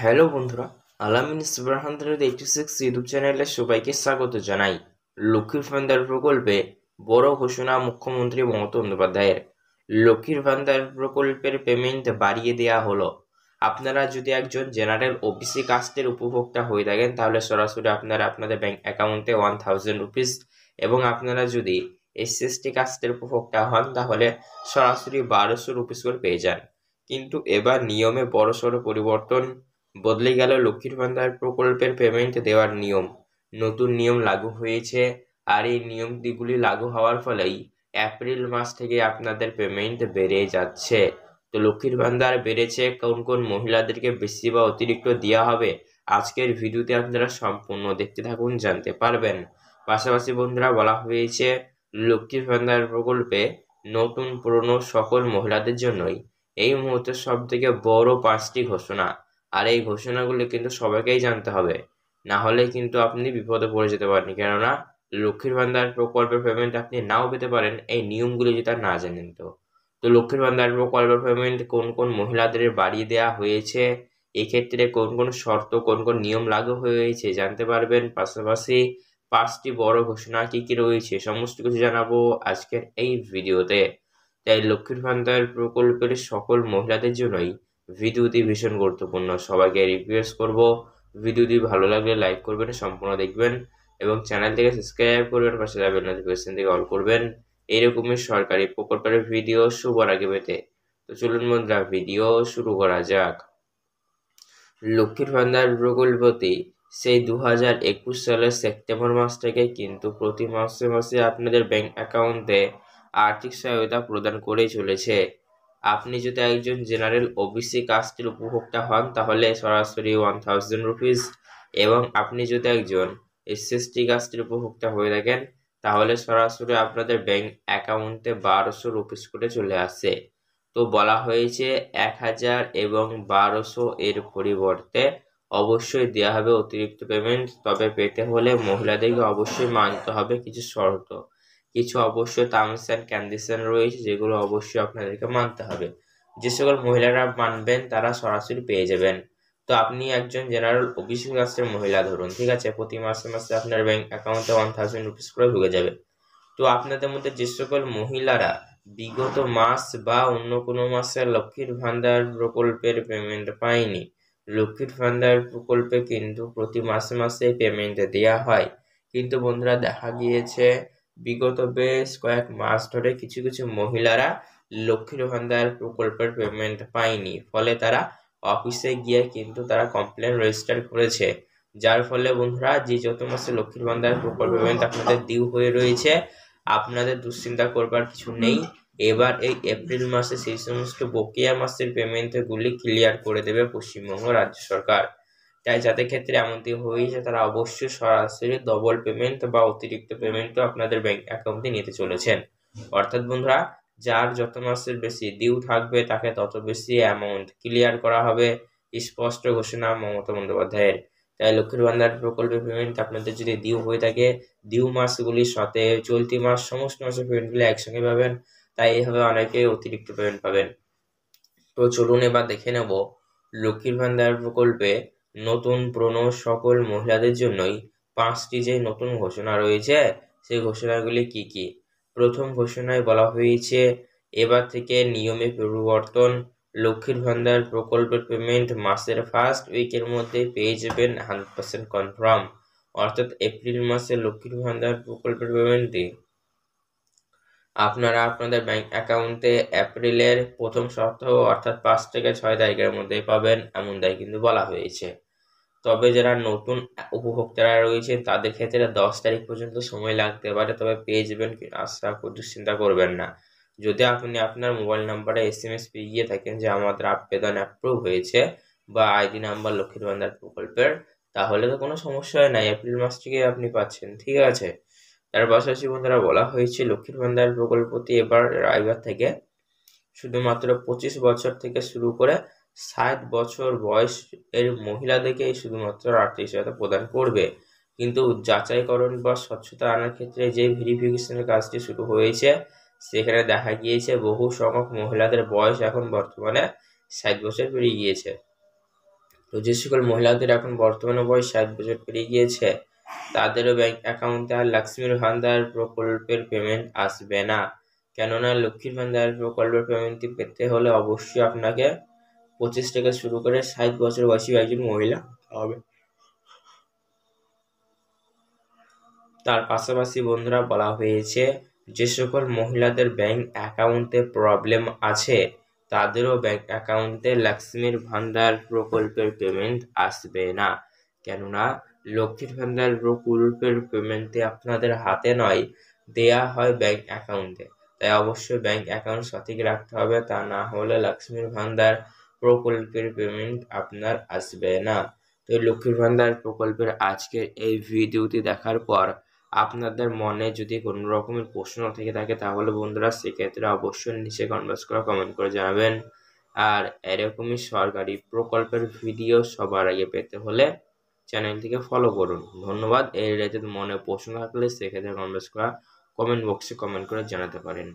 Hello বন্ধুরা, আলামিন সুবহানাল্লাহ 86 ইউটিউব চ্যানেলে সবাইকে স্বাগত জানাই। লক্ষ্মীর ভান্ডার প্রকল্পে বড় ঘোষণা মুখ্যমন্ত্রী মমতা বন্দ্যোপাধ্যায়ের। লক্ষ্মীর ভান্ডার প্রকল্পের পেমেন্ট বাড়িয়ে দেওয়া হলো। আপনারা যদি একজন জেনারেল ওবিসি কাস্টের উপভোক্তা হয়ে থাকেন তাহলে সরাসরি আপনারা আপনাদের ব্যাংক অ্যাকাউন্টে 1000 রুপিস, এবং আপনারা যদি এসসি/এসটি কাস্টের উপভোক্তা হন তাহলে সরাসরি 1200 রুপিস করে পেয়ে যান। কিন্তু এবার নিয়মে বড়সড় পরিবর্তন। বদলে গেল লক্ষ্মীর ভান্ডার প্রকল্পের পেমেন্ট দেওয়ার নিয়ম। নতুন নিয়ম লাগু হয়েছে, আর এই নিয়মগুলি লাগু হওয়ার ফলেই এপ্রিল মাস থেকে আপনাদের পেমেন্ট বেড়ে যাচ্ছে। তো লক্ষ্মীর ভান্ডার বেড়েছে, কোন কোন মহিলাদেরকে বেশি বা অতিরিক্ত দেওয়া হবে আজকের ভিডিওতে আপনারা সম্পূর্ণ দেখতে থাকুন, জানতে পারবেন। পাশাপাশি বন্ধুরা, বলা হয়েছে লক্ষ্মীর ভান্ডার প্রকল্পে নতুন পুরনো সকল মহিলাদের জন্যই এই মুহূর্তে সব থেকে বড় 5টি ঘোষণা। আর এই ঘোষণাগুলি কিন্তু সবাইকেই জানতে হবে, না হলে কিন্তু আপনি বিপদে পড়ে যেতে পারেন। কেননা লক্ষ্মীর ভান্ডার প্রকল্পের পেমেন্ট আপনি নাও পেতে পারেন এই নিয়মগুলি যদি না জানেন। তো লক্ষ্মীর ভান্ডার প্রকল্পের পেমেন্ট কোন কোন মহিলাদের বাড়িয়ে দেওয়া হয়েছে, এক্ষেত্রে কোন কোন শর্ত, কোন কোন নিয়ম লাগু হয়েছে জানতে পারবেন। পাশাপাশি 5টি বড় ঘোষণা কি কি রয়েছে সমস্ত কিছু জানাবো আজকের এই ভিডিওতে। তাই লক্ষ্মীর ভান্ডার প্রকল্পের সকল মহিলাদের জন্যই ভিডিওটি ভীষণ গুরুত্বপূর্ণ। সবাইকে রিকোয়েস্ট করব, ভিডিওটি ভালো লাগলে লাইক করবেন, সম্পূর্ণ দেখবেন এবং চ্যানেলটিকে সাবস্ক্রাইব করবেন, পাশে বেল নোটিফিকেশন থেকে অল করবেন এইরকমই সরকারি প্রকল্পের ভিডিও সবার আগে পেতে। তো চলুন বন্ধুরা, ভিডিও শুরু করা যাক। লক্ষ্মীর ভান্ডার প্রকল্পটি সেই 2021 সালের সেপ্টেম্বর মাস থেকে কিন্তু প্রতি মাসে মাসে আপনাদের ব্যাংক অ্যাকাউন্টে আর্থিক সহায়তা প্রদান করেই চলেছে। আপনি যদি একজন জেনারেল ওবিসি কাস্টের উপভোক্তা হন তাহলে সরাসরি 1000 রুপিস, এবং আপনি যদি একজন এসসি/এসটি কাস্টের উপভোক্তা হয়ে থাকেন তাহলে সরাসরি আপনাদের ব্যাংক অ্যাকাউন্টে 1200 রুপিস করে চলে আসে। তো বলা হয়েছে 1000 এবং 1200 এর পরিবর্তে অবশ্যই দেওয়া হবে অতিরিক্ত পেমেন্ট। তবে পেতে হলে মহিলাদেরকে অবশ্যই মানতে হবে কিছু শর্ত, কিছু অবশ্যই টার্মস অ্যান্ড কন্ডিশন রয়েছে যেগুলো অবশ্যই আপনাদেরকে মানতে হবে। যে সকল মহিলারা মানবেন তারা সরাসরি পেয়ে যাবেন। তো আপনি একজন জেনারেল ওবিসি কাস্টের মহিলা ধরুন, ঠিক আছে, প্রতি মাসে মাসে আপনার ব্যাংক অ্যাকাউন্টে 1000 রুপিস করে ঢুকে যাবে। তো আপনাদের মধ্যে যে সকল মহিলারা বিগত মাস বা অন্য কোনো মাসে লক্ষ্মীর ভান্ডার প্রকল্পের পেমেন্ট পায়নি, লক্ষ্মীর ভান্ডার প্রকল্পে কিন্তু প্রতি মাসে মাসে পেমেন্ট দেওয়া হয়। কিন্তু বন্ধুরা, দেখা গিয়েছে বিগত বেশ কয়েক মাস ধরে কিছু কিছু মহিলারা লক্ষ্মীর ভান্ডার প্রকল্পের পেমেন্ট পায়নি, ফলে তারা অফিসে গিয়ে কিন্তু তারা কমপ্লেন রেজিস্টার করেছে। যার ফলে বন্ধুরা, যে যত মাসে লক্ষ্মীর ভান্ডার প্রকল্প পেমেন্ট আপনাদের ডিউ হয়ে রয়েছে, আপনাদের দুশ্চিন্তা করবার কিছু নেই। এবার এই এপ্রিল মাসে সেই সমস্ত বকেয়া মাসের পেমেন্টগুলি ক্লিয়ার করে দেবে পশ্চিমবঙ্গ রাজ্য সরকার। তাই যাদের ক্ষেত্রে এমনটি হয়েছে তারা অবশ্যই সরাসরি ডবল পেমেন্ট বা অতিরিক্ত পেমেন্টও আপনাদের ব্যাংক অ্যাকাউন্টে নিতে চলেছেন। অর্থাৎ বন্ধুরা, যার যত মাসের বেশি ডিউ থাকবে তাকে তত বেশি অ্যামাউন্ট ক্লিয়ার করা হবে, স্পষ্ট ঘোষণা মমতা বন্দ্যোপাধ্যায়ের। তাই লক্ষ্মীর ভান্ডার প্রকল্পের পেমেন্ট আপনাদের যদি ডিউ হয়ে থাকে, ডিউ মাসগুলির সাথে চলতি মাস সমস্ত মাসের পেমেন্টগুলি একসঙ্গে পাবেন। তাই এইভাবে অনেকে অতিরিক্ত পেমেন্ট পাবেন। তো চলুন এবার দেখে নেব লক্ষ্মীর ভান্ডার প্রকল্পে নতুন পুরনো সকল মহিলাদের জন্যই 5টি যে নতুন ঘোষণা রয়েছে সেই ঘোষণাগুলি কি কি। প্রথম ঘোষণায় বলা হয়েছে এবার থেকে নিয়মে পরিবর্তন। লক্ষ্মীর ভান্ডার প্রকল্পের পেমেন্ট মাসের ফার্স্ট উইকের মধ্যে পেয়ে যাবেন 100% কনফার্ম। অর্থাৎ এপ্রিল মাসে লক্ষ্মীর ভান্ডার প্রকল্পের পেমেন্টটি আপনারা আপনাদের ব্যাংক অ্যাকাউন্টে এপ্রিলের প্রথম সপ্তাহ অর্থাৎ 5 থেকে 6 তারিখের মধ্যেই পাবেন, এমনটাই কিন্তু বলা হয়েছে। তবে যারা নতুন উপভোক্তারা রয়েছে তাদের ক্ষেত্রে 10 তারিখ পর্যন্ত সময় লাগতে পারে, তবে পেয়ে যাবেন, আশা দুশ্চিন্তা করবেন না। যদি আপনি আপনার মোবাইল নাম্বারে SMS পেয়ে গিয়ে থাকেন যে আমাদের আবেদন অ্যাপ্রুভ হয়েছে বা আইডি নাম্বার লক্ষ্মীর ভান্ডার প্রকল্পের, তাহলে তো কোনো সমস্যা নাই, এপ্রিল মাস থেকে আপনি পাচ্ছেন, ঠিক আছে। তার পাশাপাশি বন্ধুরা, বলা হয়েছে লক্ষ্মীর ভান্ডার প্রকল্পটি এবার থেকে শুধুমাত্র 25 বছর থেকে শুরু করে 60 বছর বয়স এর মহিলাদেরকে শুধুমাত্র আর্থিক সহায়তা প্রদান করবে। কিন্তু যাচাইকরণ বা স্বচ্ছতা আনার ক্ষেত্রে যে ভেরিফিকেশনের কাজটি শুরু হয়েছে সেখানে দেখা গিয়েছে বহু সংখ্যক মহিলাদের বয়স এখন বর্তমানে 60 বছর পেরিয়ে গিয়েছে। তো যে সকল মহিলাদের এখন বর্তমানে বয়স 60 বছর পেরিয়ে গিয়েছে তাদেরও ব্যাংক অ্যাকাউন্টে আর লক্ষ্মীর ভান্ডার প্রকল্পের পেমেন্ট আসবে না। কেননা লক্ষ্মীর ভান্ডার প্রকল্পের পেমেন্টটি পেতে হলে অবশ্যই আপনাকে 25 থেকে শুরু করে 60 বছর বয়সী একজন মহিলা হবে। তার পাশাপাশি বন্ধুরা বলা হয়েছে যে সকল মহিলাদের ব্যাংক অ্যাকাউন্টে প্রবলেম আছে তাদেরও ব্যাংক অ্যাকাউন্টে লক্ষ্মীর ভান্ডার প্রকল্পের পেমেন্ট আসবে না। কেননা লক্ষ্মীর ভান্ডার প্রকল্পের পেমেন্টে আপনাদের হাতে নয়, দেয়া হয় ব্যাংক অ্যাকাউন্টে। তাই অবশ্যই ব্যাংক অ্যাকাউন্ট সঠিক রাখতে হবে, তা না হলে লক্ষ্মীর ভান্ডার প্রকল্পের পেমেন্ট আপনার আসবে না। তো লক্ষ্মীর ভান্ডার প্রকল্পের আজকের এই ভিডিওটি দেখার পর আপনাদের মনে যদি কোনো রকমের প্রশ্ন থেকে থাকে তাহলে বন্ধুরা সেক্ষেত্রে অবশ্যই নিচে কমেন্ট করে জানাবেন। আর এরকমই সরকারি প্রকল্পের ভিডিও সবার আগে পেতে হলে চ্যানেলটিকে ফলো করুন। ধন্যবাদ। এই রিলেটেড মনে প্রশ্ন থাকলে সেক্ষেত্রে কমেন্ট বক্সে কমেন্ট করে জানাতে পারেন।